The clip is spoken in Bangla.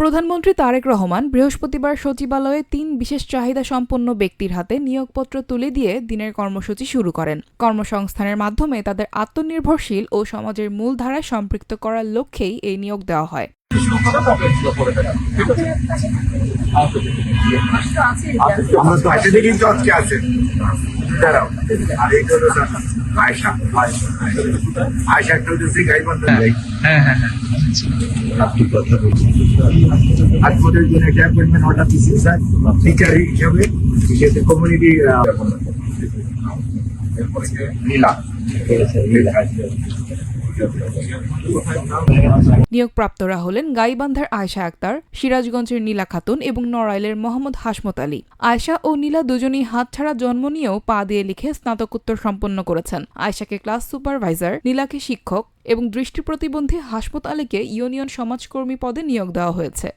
প্রধানমন্ত্রী তারেক রহমান বৃহস্পতিবার সচিবালয়ে ৩ বিশেষ চাহিদা সম্পন্ন ব্যক্তির হাতে নিয়োগপত্র তুলে দিয়ে দিনের কর্মসূচি শুরু করেন। কর্মসংস্থানের মাধ্যমে তাদের আত্মনির্ভরশীল ও সমাজের মূলধারায় সম্পৃক্ত করার লক্ষ্যেই এই নিয়োগ দেওয়া হয়। আপনাদের জন্য একটা অ্যাপয়েন্টমেন্ট অর্ডার দিচ্ছি স্যার, টিচার হিসাবে কমিউনিটি নিয়োগপ্রাপ্তরা হলেন গাইবান্ধার আয়েশা আক্তার, সিরাজগঞ্জের নীলা খাতুন এবং নড়াইলের মোহাম্মদ হাসমত আলী। আয়েশা ও নীলা দুজনই হাতছাড়া জন্ম নিয়েও পা দিয়ে লিখে স্নাতকোত্তর সম্পন্ন করেছেন। আয়েশাকে ক্লাস সুপারভাইজার, নীলাকে শিক্ষক এবং দৃষ্টি প্রতিবন্ধী হাসমত আলীকে ইউনিয়ন সমাজকর্মী পদে নিয়োগ দেওয়া হয়েছে।